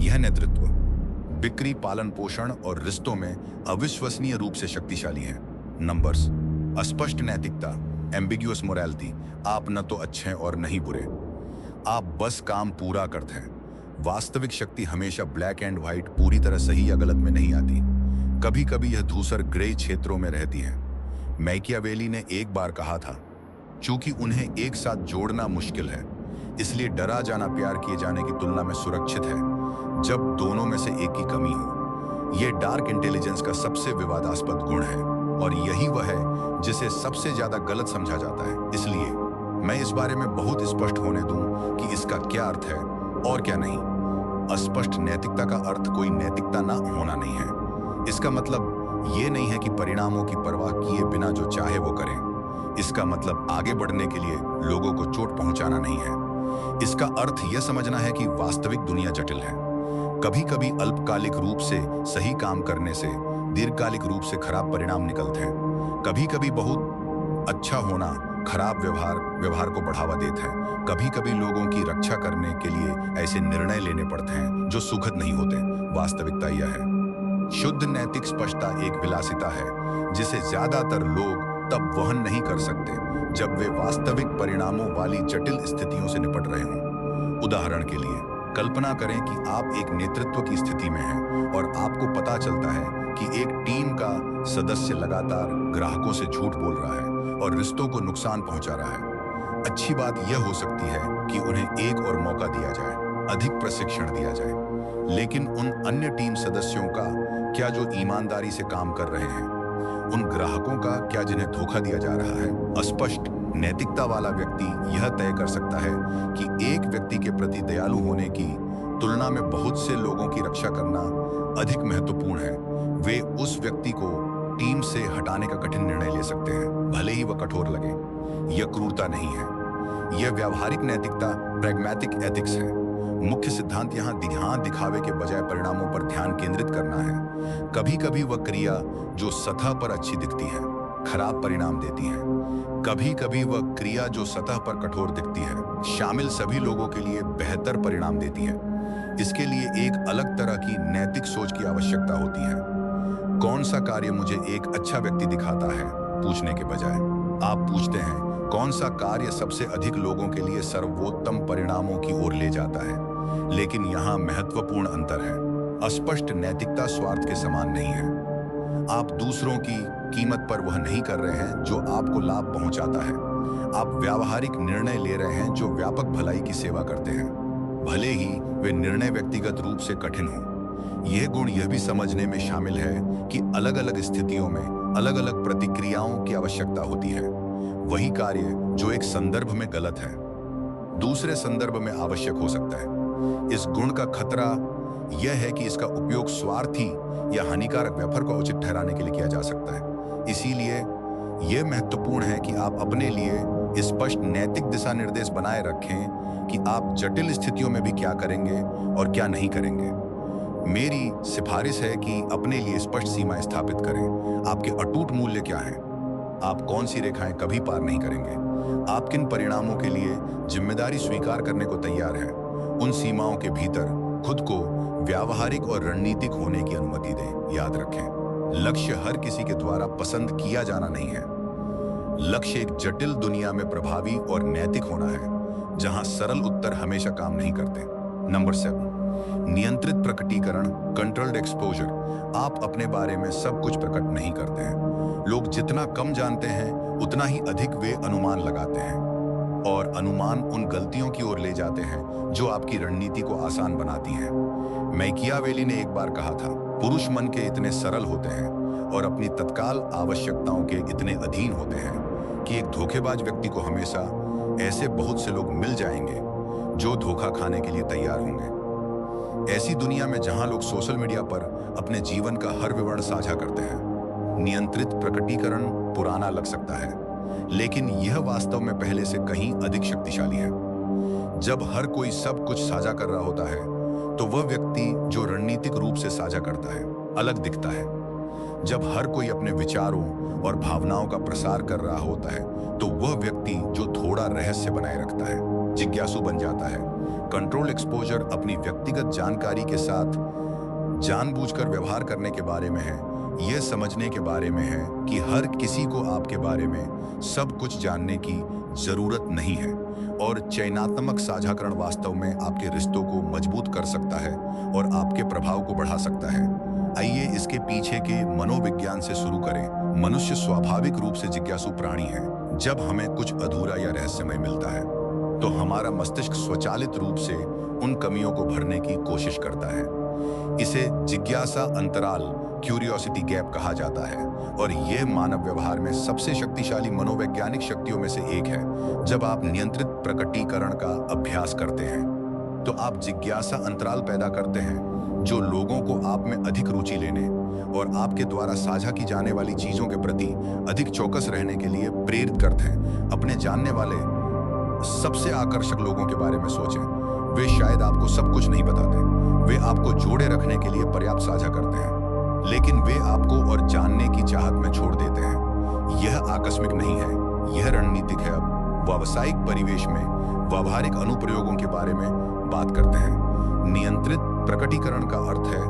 यह नेतृत्व बिक्री, पालन पोषण और रिश्तों में अविश्वसनीय रूप से शक्तिशाली है। नंबर्स, अस्पष्ट नैतिकता, एम्बिग्युअस मोरालिटी। आप न तो अच्छे हैं और नहीं बुरे, आप बस काम पूरा करते हैं। वास्तविक शक्ति हमेशा ब्लैक एंड व्हाइट, पूरी तरह सही या गलत में नहीं आती। कभी कभी यह धूसर ग्रे क्षेत्रों में रहती है। मैकियावेली ने एक बार कहा था, चूंकि उन्हें एक साथ जोड़ना मुश्किल है, इसलिए डरा जाना प्यार किए जाने की तुलना में सुरक्षित है जब दोनों में से एक की कमी हो। यह डार्क इंटेलिजेंस का सबसे विवादास्पद गुण है और यही वह है जिसे सबसे ज्यादा गलत समझा जाता है। इसलिए मैं इस बारे में बहुत स्पष्ट होने दूं कि इसका क्या अर्थ है और क्या नहीं। अस्पष्ट नैतिकता का अर्थ कोई नैतिकता ना होना नहीं है। इसका मतलब ये नहीं है कि परिणामों की परवाह किए बिना जो चाहे वो करें। इसका मतलब आगे बढ़ने के लिए लोगों को चोट पहुंचाना नहीं है। इसका अर्थ यह समझना है कि वास्तविक दुनिया जटिल है। कभी कभी अल्पकालिक रूप से सही काम करने से दीर्घकालिक रूप से खराब परिणाम निकलते हैं। कभी कभी बहुत अच्छा होना खराब व्यवहार को बढ़ावा देता है। कभी कभी लोगों की रक्षा करने के लिए ऐसे निर्णय लेने पड़ते हैं जो सुखद नहीं होते। वास्तविकता यह है, शुद्ध नैतिक स्पष्टता एक विलासिता है जिसे ज्यादातर लोग तब वहन नहीं कर सकते जब वे वास्तविक परिणामों वाली जटिल स्थितियों से निपट रहे हों। उदाहरण के लिए, कल्पना करें कि आप एक नेतृत्व की स्थिति में हैं और आपको पता चलता है कि एक टीम का सदस्य लगातार ग्राहकों से झूठ बोल रहा है और रिश्तों को नुकसान पहुंचा रहा है। अच्छी बात यह हो सकती है कि उन्हें एक और मौका दिया जाए, अधिक प्रशिक्षण दिया जाए। लेकिन उन अन्य टीम सदस्यों का क्या जो ईमानदारी से काम कर रहे हैं? उन ग्राहकों का क्या जिन्हें धोखा दिया जा रहा है? अस्पष्ट नैतिकता वाला व्यक्ति यह तय कर सकता है कि एक व्यक्ति के प्रति दयालु होने की तुलना में बहुत से लोगों की रक्षा करना अधिक महत्वपूर्ण है। वे उस व्यक्ति को टीम से हटाने का कठिन निर्णय ले सकते हैं, भले ही वह कठोर लगे। यह क्रूरता नहीं है, यह व्यावहारिक नैतिकता, प्रैग्मैटिक एथिक्स है। मुख्य सिद्धांत यहाँ ध्यान दिखावे के बजाय परिणामों पर ध्यान केंद्रित करना है। कभी कभी वह क्रिया जो सतह पर अच्छी दिखती है, खराब परिणाम देती है। कभी कभी वह क्रिया जो सतह पर कठोर दिखती है, शामिल सभी लोगों के लिए बेहतर परिणाम देती है। इसके लिए एक अलग तरह की नैतिक सोच की आवश्यकता होती है। कौन सा कार्य मुझे एक अच्छा व्यक्ति दिखाता है पूछने के बजाय आप पूछते हैं कौन सा कार्य सबसे अधिक लोगों के लिए सर्वोत्तम परिणामों की ओर ले जाता है। लेकिन यहाँ महत्वपूर्ण अंतर है। अस्पष्ट नैतिकता स्वार्थ के समान नहीं है। आप दूसरों की कीमत पर वह नहीं कर रहे हैं जो आपको लाभ पहुंचाता है। आप व्यावहारिक निर्णय ले रहे हैं जो व्यापक भलाई की सेवा करते हैं, भले ही वे निर्णय व्यक्तिगत रूप से कठिन हों। यह गुण यह भी समझने में शामिल है कि अलग अलग स्थितियों में अलग अलग प्रतिक्रियाओं की आवश्यकता होती है। वही कार्य जो एक संदर्भ में गलत है, दूसरे संदर्भ में आवश्यक हो सकता है। इस गुण का खतरा यह है कि इसका उपयोग स्वार्थी या हानिकारक व्यापार को उचित ठहराने के लिए किया जा सकता है। इसीलिए यह महत्वपूर्ण है कि आप अपने लिए स्पष्ट नैतिक दिशा निर्देश बनाए रखें कि आप जटिल स्थितियों में भी क्या करेंगे और क्या नहीं करेंगे। मेरी सिफारिश है कि अपने लिए स्पष्ट सीमाएं स्थापित करें। आपके अटूट मूल्य क्या हैं? आप कौन सी रेखाएं कभी पार नहीं करेंगे? आप किन परिणामों के लिए जिम्मेदारी स्वीकार करने को तैयार हैं? उन सीमाओं के भीतर खुद को व्यावहारिक और रणनीतिक होने की अनुमति दें। याद रखें, लक्ष्य हर किसी के द्वारा पसंद किया जाना नहीं है। लक्ष्य एक जटिल दुनिया में प्रभावी और नैतिक होना है, जहां सरल उत्तर हमेशा काम नहीं करते। नंबर 7, नियंत्रित प्रकटीकरण, कंट्रोल्ड एक्सपोजर। आप अपने बारे में सब कुछ प्रकट नहीं करते हैं। लोग जितना कम जानते हैं उतना ही अधिक वे अनुमान लगाते हैं, और अनुमान उन गलतियों की ओर ले जाते हैं जो आपकी रणनीति को आसान बनाती हैं। मैकियावेली ने एक बार कहा था, पुरुष मन के इतने सरल होते हैं और अपनी तत्काल आवश्यकताओं के इतने अधीन होते हैं कि एक धोखेबाज व्यक्ति को हमेशा ऐसे बहुत से लोग मिल जाएंगे जो धोखा खाने के लिए तैयार होंगे। ऐसी दुनिया में जहां लोग सोशल मीडिया पर अपने जीवन का हर विवरण साझा करते हैं, नियंत्रित प्रकटीकरण पुराना लग सकता है, लेकिन यह वास्तव में पहले से कहीं अधिक शक्तिशाली है। जब हर कोई सब कुछ साझा कर रहा होता है, तो वह व्यक्ति जो रणनीतिक रूप से साझा करता है अलग दिखता है। जब हर कोई अपने विचारों और भावनाओं का प्रसार कर रहा होता है, तो वह व्यक्ति जो थोड़ा रहस्य बनाए रखता है जिज्ञासु बन जाता है। कंट्रोल एक्सपोजर अपनी व्यक्तिगत जानकारी के साथ जानबूझकर व्यवहार करने के बारे में है। यह समझने के बारे में है कि हर किसी को आपके बारे में सब कुछ जानने की जरूरत नहीं है, और चयनात्मक साझाकरण वास्तव में आपके रिश्तों को मजबूत कर सकता है और आपके प्रभाव को बढ़ा सकता है। आइए इसके पीछे के मनोविज्ञान से शुरू करें। मनुष्य स्वाभाविक रूप से जिज्ञासु प्राणी है। जब हमें कुछ अधूरा या रहस्यमय मिलता है, तो हमारा मस्तिष्क स्वचालित रूप से उन कमियों को भरने की कोशिश करता है। इसे जिज्ञासा अंतराल, क्यूरियोसिटी गैप कहा जाता है, और यह मानव व्यवहार में सबसे शक्तिशाली मनोवैज्ञानिक शक्तियों में से एक है। जब आप नियंत्रित प्रकटीकरण का अभ्यास करते हैं, तो आप जिज्ञासा अंतराल पैदा करते हैं जो लोगों को आप में अधिक रुचि लेने और आपके द्वारा साझा की जाने वाली चीजों के प्रति अधिक चौकस रहने के लिए प्रेरित करते हैं। अपने जानने वाले सबसे आकर्षक लोगों के बारे में सोचें। वे शायद आपको सब कुछ नहीं बताते, वे आपको जोड़े रखने के लिए पर्याप्त साझा करते हैं, लेकिन वे आपको और जानने की चाहत में छोड़ देते हैं। यह आकस्मिक नहीं है, यह रणनीतिक है। अब व्यावसायिक परिवेश में व्यावहारिक अनुप्रयोगों के बारे में बात करते हैं। नियंत्रित प्रकटीकरण का अर्थ है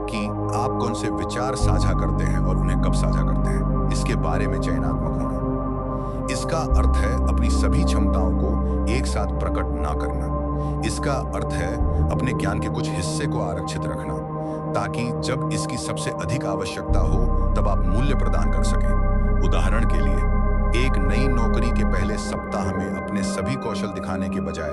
कि आप कौन से विचार साझा करते हैं और उन्हें कब साझा करते हैं, इसके बारे में चयनात्मक होना। इसका अर्थ है अपनी सभी क्षमताओं को एक साथ प्रकट ना करना। इसका अर्थ है अपने ज्ञान के कुछ हिस्से को आरक्षित रखना, ताकि जब इसकी सबसे अधिक आवश्यकता हो तब आप मूल्य प्रदान कर सकें। उदाहरण के लिए, एक नई नौकरी के पहले सप्ताह में अपने सभी कौशल दिखाने के बजाय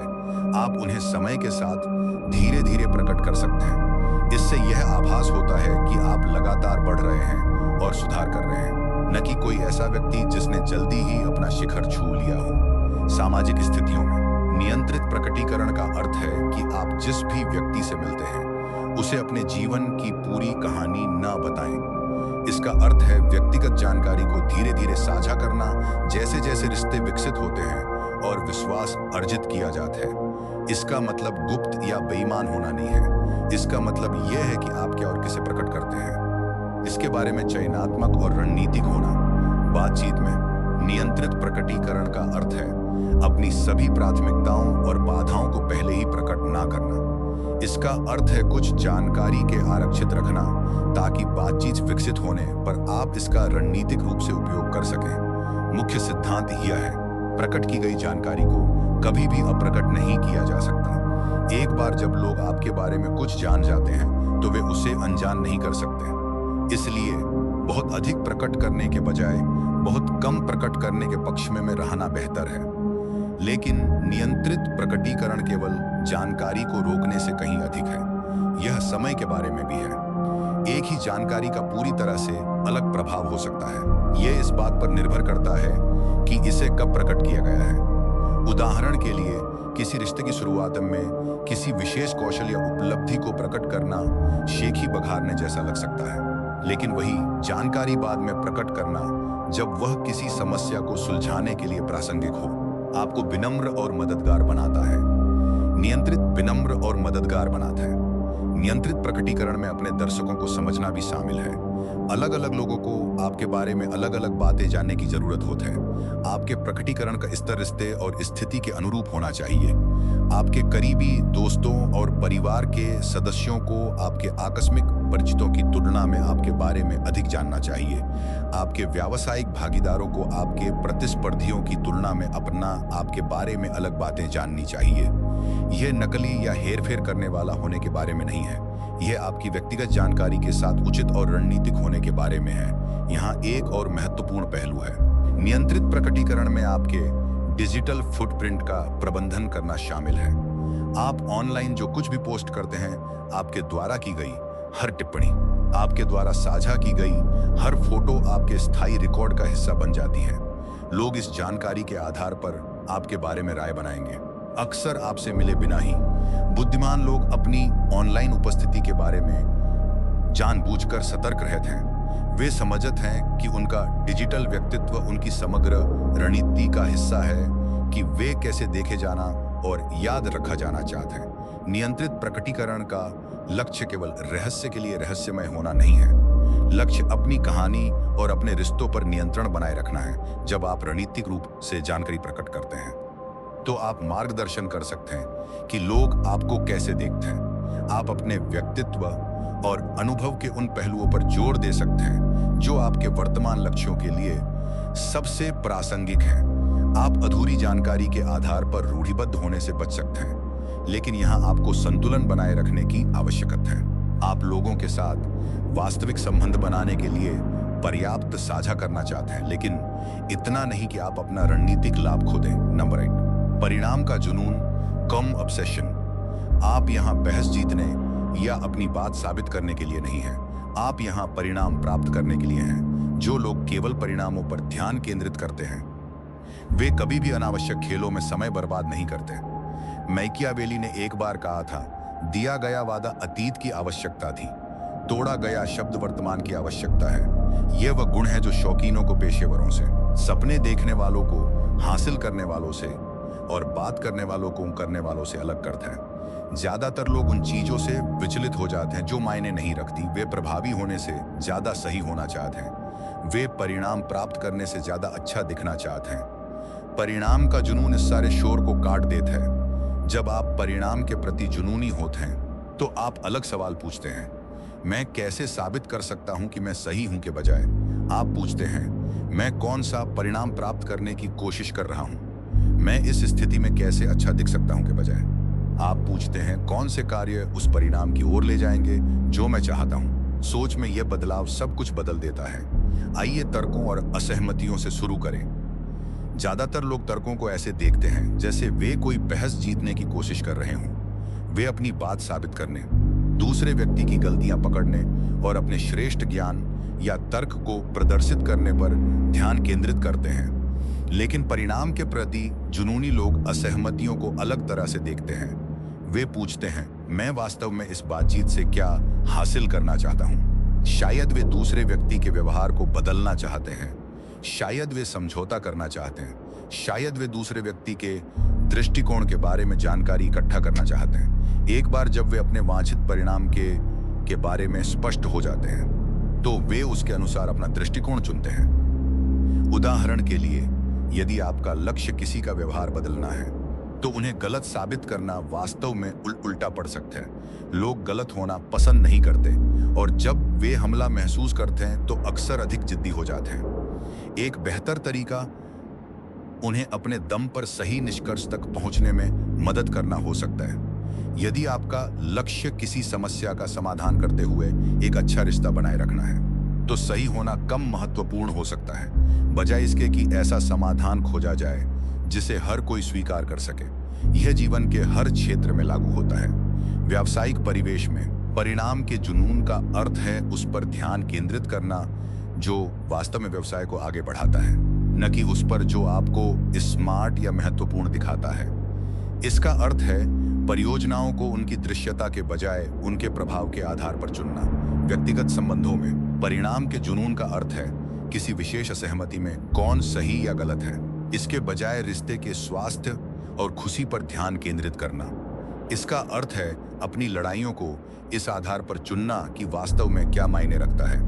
आप उन्हें समय के साथ धीरे धीरे प्रकट कर सकते हैं। इससे यह आभास होता है कि आप लगातार बढ़ रहे हैं और सुधार कर रहे हैं, न कि कोई ऐसा व्यक्ति जिसने जल्दी ही अपना शिखर छू लिया हो। सामाजिक स्थितियों में नियंत्रित प्रकटीकरण का अर्थ है कि आप जिस भी व्यक्ति से मिलते हैं उसे अपने जीवन की पूरी कहानी न बताएं। इसका अर्थ है व्यक्तिगत जानकारी को धीरे धीरे साझा करना, जैसे जैसे रिश्ते विकसित होते हैं और विश्वास अर्जित किया जाता है। इसका मतलब गुप्त या बेईमान होना नहीं है। इसका मतलब यह है कि आप क्या और किसे प्रकट करते हैं, इसके बारे में चयनात्मक और रणनीतिक होना। बातचीत में नियंत्रित प्रकटीकरण का अर्थ है अपनी सभी प्राथमिकताओं और बाधाओं को पहले ही प्रकट ना करना। इसका अर्थ है कुछ जानकारी के आरक्षित रखना, ताकि बातचीत विकसित होने पर आप इसका रणनीतिक रूप से उपयोग कर सकें। मुख्य सिद्धांत यह है, प्रकट की गई जानकारी को कभी भी अप्रकट नहीं किया जा सकता। एक बार जब लोग आपके बारे में कुछ जान जाते हैं, तो वे उसे अनजान नहीं कर सकते। इसलिए बहुत अधिक प्रकट करने के बजाय बहुत कम प्रकट करने के पक्ष में रहना बेहतर है। लेकिन नियंत्रित प्रकटीकरण केवल जानकारी को रोकने से कहीं अधिक है। यह समय के बारे में भी है। एक ही जानकारी का पूरी तरह से अलग प्रभाव हो सकता है। यह इस बात पर निर्भर करता है कि इसे कब प्रकट किया गया है। उदाहरण के लिए, किसी रिश्ते की शुरुआत में किसी विशेष कौशल या उपलब्धि को प्रकट करना शेखी बघारने जैसा लग सकता है, लेकिन वही जानकारी बाद में प्रकट करना, जब वह किसी समस्या को सुलझाने के लिए प्रासंगिक हो, आपको विनम्र और मददगार बनाता है। नियंत्रित विनम्र और मददगार बनाता है। नियंत्रित प्रकटीकरण में अपने दर्शकों को समझना भी शामिल है। अलग अलग लोगों को आपके बारे में अलग अलग बातें जानने की जरूरत होती है। आपके प्रकटीकरण का स्तर रिश्ते और स्थिति के अनुरूप होना चाहिए। आपके करीबी दोस्तों और परिवार के सदस्यों को आपके आकस्मिक परिचितों की तुलना में आपके बारे में अधिक जानना चाहिए। आपके व्यावसायिक भागीदारों को आपके प्रतिस्पर्धियों की तुलना में आपके बारे में अलग बातें जाननी चाहिए। यह नकली या हेरफेर करने वाला होने के बारे में नहीं है। यह आपकी व्यक्तिगत जानकारी के साथ उचित और रणनीतिक होने के बारे में है। यहाँ एक और महत्वपूर्ण पहलू है। नियंत्रित प्रकटीकरण में आपके डिजिटल फुटप्रिंट का प्रबंधन करना शामिल है। आप ऑनलाइन जो कुछ भी पोस्ट करते हैं, आपके द्वारा की गई हर टिप्पणी, आपके द्वारा साझा की गई हर फोटो आपके स्थायी रिकॉर्ड का हिस्सा बन जाती है। लोग इस जानकारी के आधार पर आपके बारे में राय बनाएंगे, अक्सर आपसे मिले बिना ही। बुद्धिमान लोग अपनी ऑनलाइन उपस्थिति के बारे में जानबूझकर सतर्क रहते हैं। वे समझते हैं कि उनका डिजिटल व्यक्तित्व उनकी समग्र रणनीति का हिस्सा है कि वे कैसे देखे जाना और याद रखा जाना चाहते हैं। नियंत्रित प्रकटीकरण का लक्ष्य केवल रहस्य के लिए रहस्यमय होना नहीं है। लक्ष्य अपनी कहानी और अपने रिश्तों पर नियंत्रण बनाए रखना है। जब आप रणनीतिक रूप से जानकारी प्रकट करते हैं, तो आप मार्गदर्शन कर सकते हैं कि लोग आपको कैसे देखते हैं। आप अपने व्यक्तित्व और अनुभव के उन पहलुओं पर जोर दे सकते हैं जो आपके वर्तमान लक्ष्यों के लिए सबसे प्रासंगिक हैं। आप अधूरी जानकारी के आधार पर रूढ़िबद्ध होने से बच सकते हैं, लेकिन यहाँ आपको संतुलन बनाए रखने की आवश्यकता है। आप लोगों के साथ वास्तविक संबंध बनाने के लिए पर्याप्त साझा करना चाहते हैं, लेकिन इतना नहीं कि आप अपना रणनीतिक लाभ खो दें। नंबर 8, परिणाम का जुनून, कम ऑब्सेशन। आप यहाँ बहस जीतने या अपनी बात साबित करने के लिए नहीं हैं। आप यहाँ परिणाम प्राप्त करने के लिए हैं। जो लोग केवल परिणामों पर ध्यान केंद्रित करते हैं, वे कभी भी अनावश्यक खेलों में समय बर्बाद नहीं करते। मैकियावेली ने एक बार कहा था, दिया गया वादा अतीत की आवश्यकता थी, तोड़ा गया शब्द वर्तमान की आवश्यकता है। यह वह गुण है जो शौकीनों को पेशेवरों से, सपने देखने वालों को हासिल करने वालों से और बात करने वालों को करने वालों से अलग करता है। ज्यादातर लोग उन चीजों से विचलित हो जाते हैं जो मायने नहीं रखती। वे प्रभावी होने से ज्यादा सही होना चाहते हैं। वे परिणाम प्राप्त करने से ज्यादा अच्छा दिखना चाहते हैं। परिणाम का जुनून इस सारे शोर को काट देता है। जब आप परिणाम के प्रति जुनूनी होते हैं, तो आप अलग सवाल पूछते हैं, मैं कैसे साबित कर सकता हूं कि मैं सही हूं, के बजाय आप पूछते हैं, मैं कौन सा परिणाम प्राप्त करने की कोशिश कर रहा हूं। मैं इस स्थिति में कैसे अच्छा दिख सकता हूं, के बजाय आप पूछते हैं, कौन से कार्य उस परिणाम की ओर ले जाएंगे जो मैं चाहता हूं। सोच में यह बदलाव सब कुछ बदल देता है। आइए तर्कों और असहमतियों से शुरू करें। ज्यादातर लोग तर्कों को ऐसे देखते हैं जैसे वे कोई बहस जीतने की कोशिश कर रहे हों। वे अपनी बात साबित करने, दूसरे व्यक्ति की गलतियां पकड़ने और अपने श्रेष्ठ ज्ञान या तर्क को प्रदर्शित करने पर ध्यान केंद्रित करते हैं। लेकिन परिणाम के प्रति जुनूनी लोग असहमतियों को अलग तरह से देखते हैं। वे पूछते हैं, मैं वास्तव में इस बातचीत से क्या हासिल करना चाहता हूं। शायद वे दूसरे व्यक्ति के व्यवहार को बदलना चाहते हैं, शायद वे समझौता करना चाहते हैं, शायद वे दूसरे व्यक्ति के दृष्टिकोण के बारे में जानकारी इकट्ठा करना चाहते हैं। एक बार जब वे अपने वांछित परिणाम के बारे में स्पष्ट हो जाते हैं, तो वे उसके अनुसार अपना दृष्टिकोण चुनते हैं। उदाहरण के लिए, यदि आपका लक्ष्य किसी का व्यवहार बदलना है, तो उन्हें गलत साबित करना वास्तव में उल्टा पड़ सकता है। लोग गलत होना पसंद नहीं करते, और जब वे हमला महसूस करते हैं तो अक्सर अधिक जिद्दी हो जाते हैं। एक बेहतर तरीका उन्हें अपने दम पर सही निष्कर्ष तक पहुंचने में मदद करना हो सकता है। यदि आपका लक्ष्य किसी समस्या का समाधान करते हुए एक अच्छा रिश्ता बनाए रखना है, तो सही होना कम महत्वपूर्ण हो सकता है, बजाय इसके कि ऐसा समाधान खोजा जाए जिसे हर कोई स्वीकार कर सके। यह जीवन के हर क्षेत्र में लागू होता है। व्यावसायिक परिवेश में परिणाम के जुनून का अर्थ है उस पर ध्यान केंद्रित करना जो वास्तव में व्यवसाय को आगे बढ़ाता है, न कि उस पर जो आपको स्मार्ट या महत्वपूर्ण दिखाता है। इसका अर्थ है परियोजनाओं को उनकी दृश्यता के बजाय उनके प्रभाव के आधार पर चुनना। व्यक्तिगत संबंधों में परिणाम के जुनून का अर्थ है किसी विशेष असहमति में कौन सही या गलत है, इसके बजाय रिश्ते के स्वास्थ्य और खुशी पर ध्यान केंद्रित करना। इसका अर्थ है अपनी लड़ाइयों को इस आधार पर चुनना कि वास्तव में क्या मायने रखता है।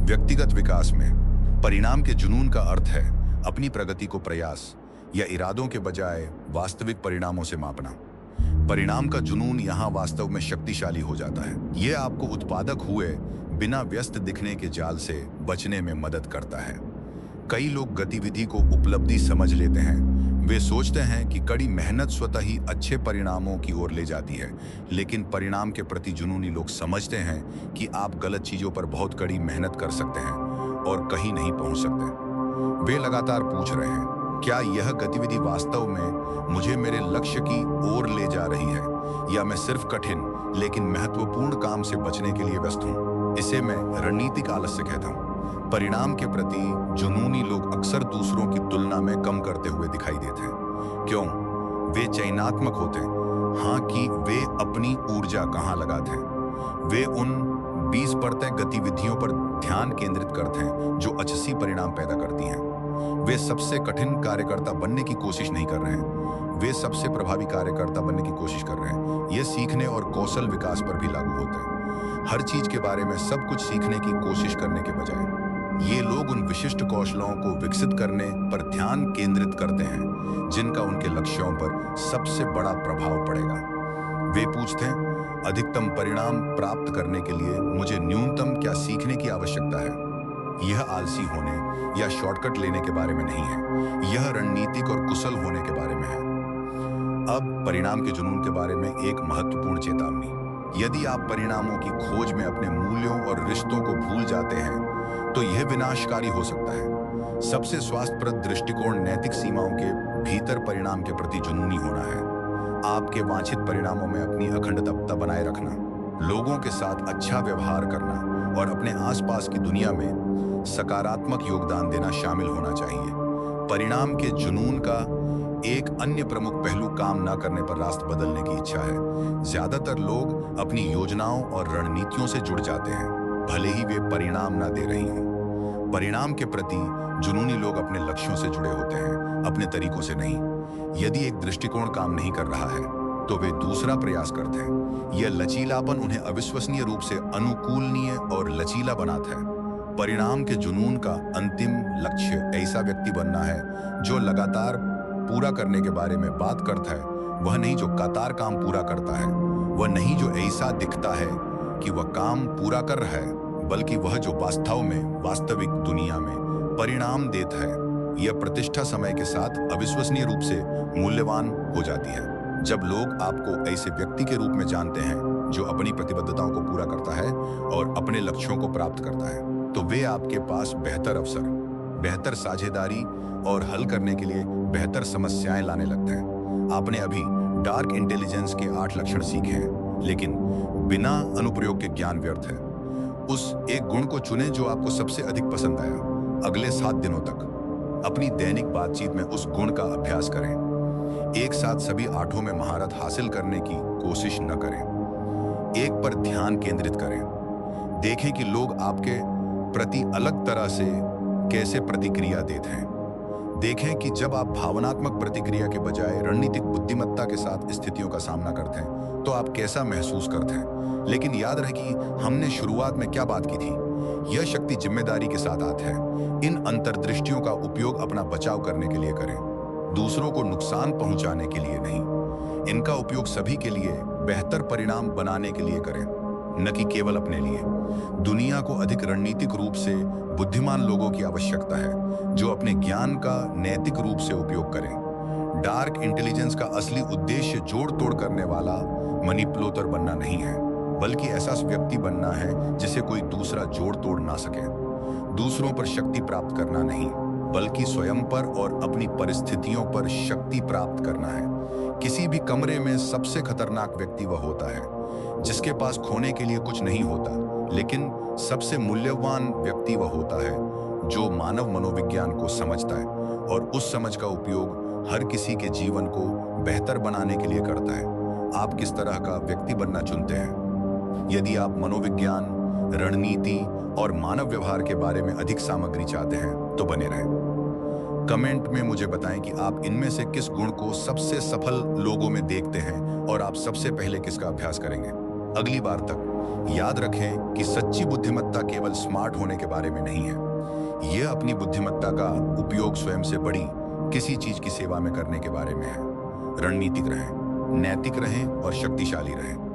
व्यक्तिगत विकास में परिणाम के जुनून का अर्थ है अपनी प्रगति को प्रयास या इरादों के बजाय वास्तविक परिणामों से मापना। परिणाम का जुनून यहाँ वास्तव में शक्तिशाली हो जाता है। यह आपको उत्पादक हुए बिना व्यस्त दिखने के जाल से बचने में मदद करता है। कई लोग गतिविधि को उपलब्धि समझ लेते हैं। वे सोचते हैं कि कड़ी मेहनत स्वतः ही अच्छे परिणामों की ओर ले जाती है, लेकिन परिणाम के प्रति जुनूनी लोग समझते हैं कि आप गलत चीजों पर बहुत कड़ी मेहनत कर सकते हैं और कहीं नहीं पहुंच सकते। वे लगातार पूछ रहे हैं, क्या यह गतिविधि वास्तव में मुझे मेरे लक्ष्य की ओर ले जा रही है, या मैं सिर्फ कठिन लेकिन महत्वपूर्ण काम से बचने के लिए व्यस्त हूँ। इसे मैं रणनीतिक आलस्य कहता हूँ। परिणाम के प्रति जुनूनी लोग अक्सर दूसरों की तुलना में कम करते हुए दिखाई देते हैं। क्यों? वे चयनात्मक होते हैं। हाँ, कि वे अपनी ऊर्जा कहाँ लगाते हैं। वे उन 20 गतिविधियों पर ध्यान केंद्रित करते हैं जो अच्छी परिणाम पैदा करती हैं। वे सबसे कठिन कार्यकर्ता बनने की कोशिश नहीं कर रहे हैं, वे सबसे प्रभावी कार्यकर्ता बनने की कोशिश कर रहे हैं। ये सीखने और कौशल विकास पर भी लागू होते हैं। हर चीज के बारे में सब कुछ सीखने की कोशिश करने के बजाय ये लोग उन विशिष्ट कौशलों को विकसित करने पर ध्यान केंद्रित करते हैं जिनका उनके लक्ष्यों पर सबसे बड़ा प्रभाव पड़ेगा। वे पूछते हैं, अधिकतम परिणाम प्राप्त करने के लिए मुझे न्यूनतम क्या सीखने की आवश्यकता है। यह आलसी होने या शॉर्टकट लेने के बारे में नहीं है, यह रणनीतिक और कुशल होने के बारे में है। अब परिणाम के जुनून के बारे में एक महत्वपूर्ण चेतावनी। यदि आप परिणामों की खोज में अपने मूल्यों और रिश्तों को भूल जाते हैं तो यह विनाशकारी हो सकता है। सबसे स्वास्थ्यप्रद दृष्टिकोण नैतिक सीमाओं के भीतर परिणाम के प्रति जुनूनी होना है। आपके वांछित परिणामों में अपनी अखंडता बनाए रखना, लोगों के साथ अच्छा व्यवहार करना और अपने आसपास की दुनिया में सकारात्मक योगदान देना शामिल होना चाहिए। परिणाम के जुनून का एक अन्य प्रमुख पहलू काम न करने पर रास्ता बदलने की इच्छा है। ज्यादातर लोग अपनी योजनाओं और रणनीतियों से जुड़ जाते हैं, भले ही वे परिणाम न दे रही हों। परिणाम के प्रति जुनूनी लोग अपने लक्ष्यों से जुड़े होते हैं, अपने तरीकों से नहीं। यदि एक दृष्टिकोण काम नहीं कर रहा है तो वे दूसरा प्रयास करते हैं। यह लचीलापन उन्हें अविश्वसनीय रूप से अनुकूलनीय और लचीला बनाता है। परिणाम के जुनून का अंतिम लक्ष्य ऐसा व्यक्ति बनना है जो लगातार पूरा करने के बारे में बात करता है, वह नहीं जो कतार काम पूरा करता है। वह नहीं जो ऐसा दिखता है कि वह काम पूरा कर रहा है, बल्कि वह जो वास्तव में वास्तविक दुनिया में परिणाम देता है। यह प्रतिष्ठा समय के साथ अविश्वसनीय रूप से मूल्यवान हो जाती है। जब लोग आपको ऐसे व्यक्ति के रूप में जानते हैं जो अपनी प्रतिबद्धताओं को पूरा करता है और अपने लक्ष्यों को प्राप्त करता है, तो वे आपके पास बेहतर अवसर, बेहतर साझेदारी और हल करने के लिए बेहतर समस्याएं लाने लगते हैं। आपने अभी डार्क इंटेलिजेंस के 8 लक्षण सीखे हैं, लेकिन बिना अनुप्रयोग के ज्ञान व्यर्थ है। उस एक गुण को चुनें जो आपको सबसे अधिक पसंद आया। अगले 7 दिनों तक अपनी दैनिक बातचीत में उस गुण का अभ्यास करें। एक साथ सभी 8 में महारत हासिल करने की कोशिश न करें। एक पर ध्यान केंद्रित करें। देखें कि लोग आपके प्रति अलग तरह से कैसे प्रतिक्रिया देते हैं। देखें कि जब आप भावनात्मक प्रतिक्रिया के बजाय रणनीतिक बुद्धिमत्ता के साथ स्थितियों का सामना करते हैं तो आप कैसा महसूस करते हैं। लेकिन याद रहे कि हमने शुरुआत में क्या बात की थी। यह शक्ति जिम्मेदारी के साथ आती है। इन अंतर्दृष्टियों का उपयोग अपना बचाव करने के लिए करें, दूसरों को नुकसान पहुंचाने के लिए नहीं। इनका उपयोग सभी के लिए बेहतर परिणाम बनाने के लिए करें, न कि केवल अपने लिए। दुनिया को अधिक रणनीतिक रूप से बुद्धिमान लोगों की आवश्यकता है जो अपने ज्ञान का नैतिक रूप से उपयोग करें। डार्क इंटेलिजेंस का असली उद्देश्य जोड़ तोड़ करने वाला मैनिपुलेटर बनना नहीं है, बल्कि ऐसा व्यक्ति बनना है जिसे कोई दूसरा जोड़ तोड़ ना सके। दूसरों पर शक्ति प्राप्त करना नहीं, बल्कि स्वयं पर और अपनी परिस्थितियों पर शक्ति प्राप्त करना है। किसी भी कमरे में सबसे खतरनाक व्यक्ति वह होता है जिसके पास खोने के लिए कुछ नहीं होता, लेकिन सबसे मूल्यवान व्यक्ति वह होता है जो मानव मनोविज्ञान को समझता है और उस समझ का उपयोग हर किसी के जीवन को बेहतर बनाने के लिए करता है। आप किस तरह का व्यक्ति बनना चुनते हैं? यदि आप मनोविज्ञान, रणनीति और मानव व्यवहार के बारे में अधिक सामग्री चाहते हैं तो बने रहें। कमेंट में मुझे बताएं कि आप इनमें से किस गुण को सबसे सफल लोगों में देखते हैं और आप सबसे पहले किसका अभ्यास करेंगे। अगली बार तक याद रखें कि सच्ची बुद्धिमत्ता केवल स्मार्ट होने के बारे में नहीं है। यह अपनी बुद्धिमत्ता का उपयोग स्वयं से बड़ी किसी चीज की सेवा में करने के बारे में है। रणनीतिक रहें, नैतिक रहें और शक्तिशाली रहें।